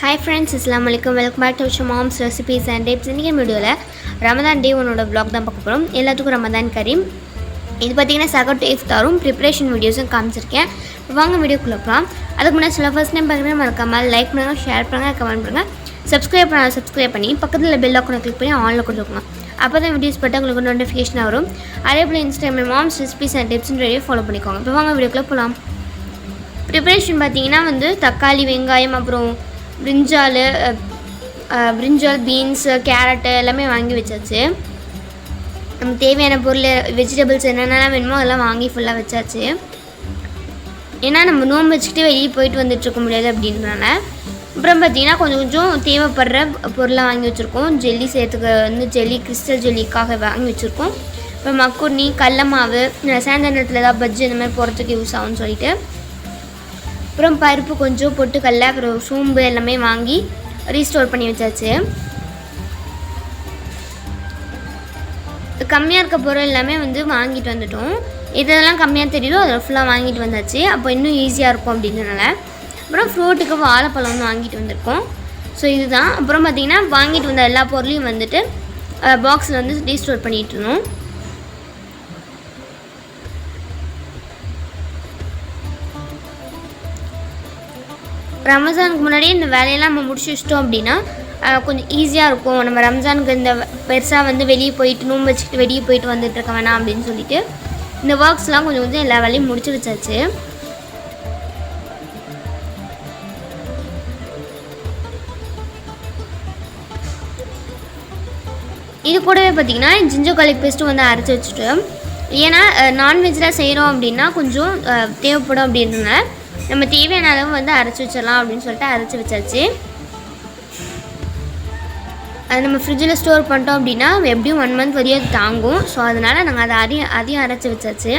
Hi friends, Assalamualaikum. Welcome back to our Mom's Recipes and Tips. இன்றைக்கி வீடியோவில் ரமதான் டே ஒன்னோட vlog தான் பார்க்க போகிறோம். எல்லாத்துக்கும் ரமதான் கரீம். இது பார்த்தீங்கன்னா சகட் இஃப்தாரும் ப்ரிப்பரேஷன் வீடியோஸும் காமிச்சிருக்கேன். வாங்க வீடியோக்குள்ளே போகலாம். அதுக்கு முன்னாடி சில ஃபர்ஸ்ட் டைம் பார்க்குறேன் மறக்காமல் லைக் பண்ணுங்கள், ஷேர் பண்ணுங்கள், கமெண்ட் பண்ணுங்கள். சப்ஸ்கிரைப் பண்ணி பக்கத்தில் பெல் ஐக்கானை கிளிக் பண்ணி ஆனில் கொடுத்துக்கலாம். அப்போ தான் வீடியோஸ் போட்டு உங்களுக்கு நோட்டிஃபிகேஷன் வரும். அதே போல் இன்ஸ்டாகிராம் மாம்ஸ் ரெசிபீஸ் அண்ட் டிப்ஸ்ன்ற வீடியோ ஃபாலோ பண்ணிக்கோங்க. இப்போ வாங்க வீடியோக்குள்ளே போகலாம். ப்ரிப்பரேஷன் பார்த்தீங்கன்னா தக்காளி, வெங்காயம், அப்புறம் பிரிஞ்சால், பீன்ஸு, கேரட்டு எல்லாமே வாங்கி வச்சாச்சு. நமக்கு தேவையான பொருள் வெஜிடபிள்ஸ் என்னென்னலாம் வேணுமோ அதெல்லாம் வாங்கி ஃபுல்லாக வச்சாச்சு. ஏன்னா நம்ம நோம்பு வச்சுக்கிட்டு வெளியே போயிட்டு வந்துட்டுருக்க முடியாது அப்படின்றனால. அப்புறம் பார்த்திங்கன்னா கொஞ்சம் தேவைப்படுற பொருளாக வாங்கி வச்சுருக்கோம். ஜெல்லி சேர்த்துக்க ஜெல்லி, கிறிஸ்டல் ஜெல்லிக்காக வாங்கி வச்சுருக்கோம். இப்போ மக்குர்னி, கடல மாவு, சாயந்தர நேரத்தில் ஏதாவது பஜ்ஜி இந்த மாதிரி போகிறதுக்கு யூஸ் ஆகும்னு சொல்லிட்டு. அப்புறம் பருப்பு கொஞ்சம், பொட்டுக்கடலை, அப்புறம் சோம்பு எல்லாமே வாங்கி ரீஸ்டோர் பண்ணி வச்சாச்சு. கம்மியாக இருக்க பொருள் எல்லாமே வாங்கிட்டு வந்துட்டோம். இதெல்லாம் கம்மியாக தெரியுதோ அதில் ஃபுல்லாக வாங்கிட்டு வந்தாச்சு. அப்போ இன்னும் ஈஸியாக இருக்கும் அப்படின்றனால. அப்புறம் ஃப்ரூட்டுக்கு வாழைப்பழம் வாங்கிட்டு வந்திருக்கோம். ஸோ இதுதான். அப்புறம் பார்த்திங்கன்னா வாங்கிட்டு வந்த எல்லா பொருளையும் பாக்ஸில் ரீஸ்டோர் பண்ணிகிட்டு இருந்தோம். ரமஜானுக்கு முன்னாடியே இந்த வேலையெல்லாம் நம்ம முடிச்சு வச்சிட்டோம் அப்படின்னா கொஞ்சம் ஈஸியாக இருக்கும். நம்ம ரம்ஜானுக்கு இந்த பெருசாக வெளியே போயிட்டு நோம்பு வச்சுக்கிட்டு வெளியே போயிட்டு வந்துட்டுருக்க வேணாம் அப்படின்னு சொல்லிட்டு இந்த ஒர்க்ஸ்லாம் கொஞ்சம் எல்லா வேலையும் முடிச்சு வச்சாச்சு. இது கூடவே பார்த்திங்கன்னா ஜிஞ்சர் கார்லிக் பேஸ்ட்டும் அரைச்சி வச்சுட்டு, ஏன்னா நான்வெஜ்லாம் செய்கிறோம் அப்படின்னா கொஞ்சம் தேவைப்படும் அப்படின்றனால நம்ம தேவையான அளவு அரைச்சி வச்சிடலாம் அப்படின்னு சொல்லிட்டு அரைச்சி வச்சாச்சு. அது நம்ம ஃப்ரிட்ஜில் ஸ்டோர் பண்ணிட்டோம் அப்படின்னா எப்படியும் 1 month வரையும் அது தாங்கும். ஸோ அதனால் நாங்கள் அதை அதையும் அரைச்சி வச்சாச்சு.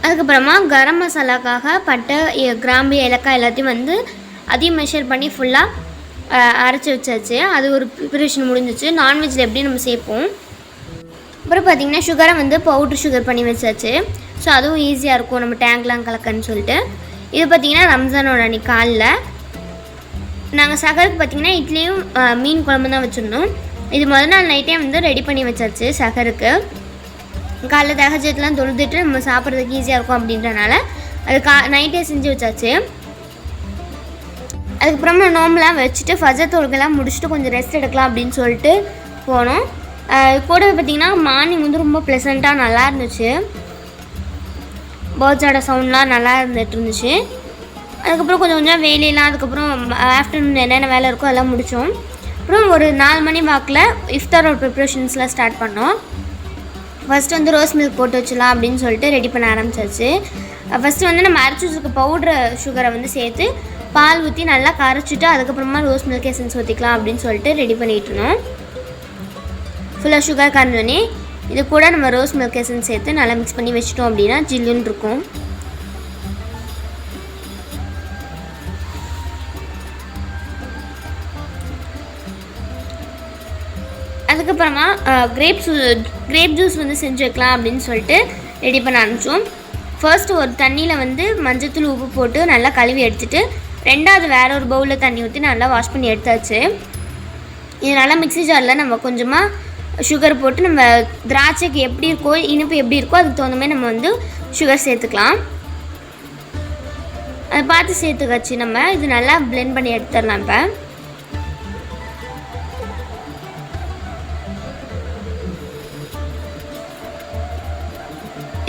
அதுக்கப்புறமா கரம் மசாலாக்காக பட்டை, கிராம்பு, ஏலக்காய் எல்லாத்தையும் அதையும் மெஷர் பண்ணி ஃபுல்லாக அரைச்சி வச்சாச்சு. அது ஒரு ப்ரிப்பரேஷன் முடிஞ்சிச்சு. நான்வெஜ்ஜில் எப்படி நம்ம சேர்ப்போம். அப்புறம் பார்த்திங்கன்னா சுகரை பவுட்ரு சுகர் பண்ணி வச்சாச்சு. ஸோ அதுவும் ஈஸியாக இருக்கும் நம்ம டேங்க்லாம் கலக்கன்னு சொல்லிட்டு. இது பார்த்திங்கன்னா ரம்ஜானோட அன்றைக்கி காலைல நாங்கள் சகருக்கு பார்த்திங்கன்னா இட்லியும் மீன் குழம்பு தான் வச்சுருந்தோம். இது முதல் நாள் நைட்டே ரெடி பண்ணி வச்சாச்சு. சகருக்கு காலைல தகஜத்துலாம் தொழுதுட்டு நம்ம சாப்பிட்றதுக்கு ஈஸியாக இருக்கும் அப்படின்றனால அது நைட்டே செஞ்சு வச்சாச்சு. அதுக்கப்புறமா நோம்பெலாம் வச்சுட்டு ஃபஜர் தொழுகைலாம் முடிச்சுட்டு கொஞ்சம் ரெஸ்ட் எடுக்கலாம் அப்படின்னு சொல்லிட்டு போனோம். கூடவே பார்த்திங்கன்னா மார்னிங் ரொம்ப ப்ளசண்ட்டாக நல்லா இருந்துச்சு. பேர்ட்ஸோட சவுண்ட்லாம் நல்லா இருந்துச்சு. அதுக்கப்புறம் கொஞ்சம் வேலையெல்லாம், அதுக்கப்புறம் ஆஃப்டர்நூன் என்னென்ன வேலை இருக்கோ அதெல்லாம் முடித்தோம். அப்புறம் ஒரு 4 மணி வாக்கில் இஃப்தாரோட ப்ரிப்ரேஷன்ஸ்லாம் ஸ்டார்ட் பண்ணோம். ஃபஸ்ட்டு ரோஸ் மில்க் போட்டு வச்சிடலாம் அப்படின்னு சொல்லிட்டு ரெடி பண்ண ஆரம்பிச்சாச்சு. ஃபஸ்ட்டு நம்ம அரைச்சி வச்சுருக்க பவுட்ரு சுகரை சேர்த்து பால் ஊற்றி நல்லா கரைச்சிட்டு அதுக்கப்புறமா ரோஸ் மில்க் எசன்ஸ் ஊற்றிக்கலாம் அப்படின்னு சொல்லிட்டு ரெடி பண்ணிகிட்டு இருந்தோம். ஃபுல்லாக சுகர் கரைஞ்சோன்னே இது கூட நம்ம ரோஸ் மில்க் எசன்ஸ் சேர்த்து நல்லா மிக்ஸ் பண்ணி வச்சிட்டோம் அப்படின்னா ஜில்லுன்னு இருக்கும். அதுக்கப்புறமா கிரேப் ஜூஸ் செஞ்சு வைக்கலாம் அப்படின்னு சொல்லிட்டு ரெடி பண்ண ஆரம்பித்தோம். ஃபர்ஸ்ட்டு ஒரு தண்ணியில் மஞ்சத்தூள், உப்பு போட்டு நல்லா கழுவி எடுத்துகிட்டு, ரெண்டாவது வேறு ஒரு பவுலில் தண்ணி ஊற்றி நல்லா வாஷ் பண்ணி எடுத்தாச்சு. இது நல்லா மிக்ஸி ஜாரில் நம்ம கொஞ்சமாக சுகர் போட்டு நம்ம திராட்சைக்கு எப்படி இருக்கோ, இனிப்பு எப்படி இருக்கோ அதுக்கு தகுந்த மாதிரி நம்ம சுகர் சேர்த்துக்கலாம். அதை பார்த்து சேர்த்துக்காச்சு. நம்ம இது நல்லா பிளெண்ட் பண்ணி எடுத்துடலாம். இப்போ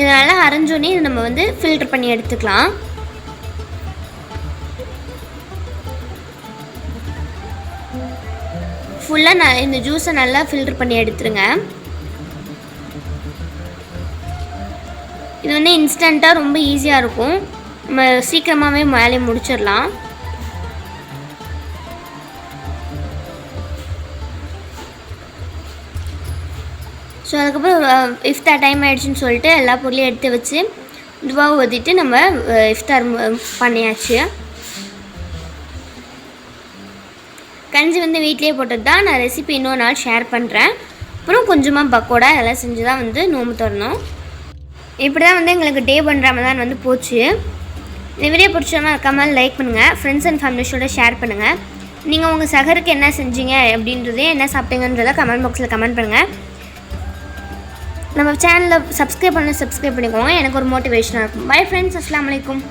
இது நல்லா அரைஞ்சோன்னே இது நம்ம ஃபில்டர் பண்ணி எடுத்துக்கலாம். ஃபுல்லாக இந்த ஜூஸை நல்லா ஃபில்டர் பண்ணி எடுத்துருங்க. இது இன்ஸ்டண்ட்டாக ரொம்ப ஈஸியாக இருக்கும். நம்ம சீக்கிரமாகவே வேலையை முடிச்சிடலாம். ஸோ அதுக்கப்புறம் இஃப்தார் டைம் ஆகிடுச்சின்னு சொல்லிட்டு எல்லா பொருளையும் எடுத்து வச்சு துவாவை ஊற்றிட்டு நம்ம இஃப்தார் பண்ணியாச்சு. கஞ்சி வீட்டிலே போட்டது தான். நான் ரெசிபி இன்னொரு நாள் ஷேர் பண்ணுறேன். அப்புறம் கொஞ்சமாக பக்கோடா இதெல்லாம் செஞ்சு தான் நோம்பு திறந்தோம். இப்படி தான் எங்களுக்கு டே பண்ணுற ரமதான் போச்சு. இந்த வீடியோ பிடிச்சோன்னா மறக்காமல் லைக் பண்ணுங்கள், ஃப்ரெண்ட்ஸ் அண்ட் ஃபேமிலிஸோட ஷேர் பண்ணுங்கள். நீங்கள் உங்கள் சஹருக்கு என்ன செஞ்சீங்க அப்படின்றதே, என்ன சாப்பிட்டீங்கன்றதை கமெண்ட் பாக்ஸில் கமெண்ட் பண்ணுங்கள். நம்ம சேனலில் சப்ஸ்கிரைப் பண்ணிக்கோங்க, எனக்கு ஒரு மோட்டிவேஷனாக இருக்கும். பை ஃப்ரெண்ட்ஸ், அஸ்ஸலாமு அலைக்கும்.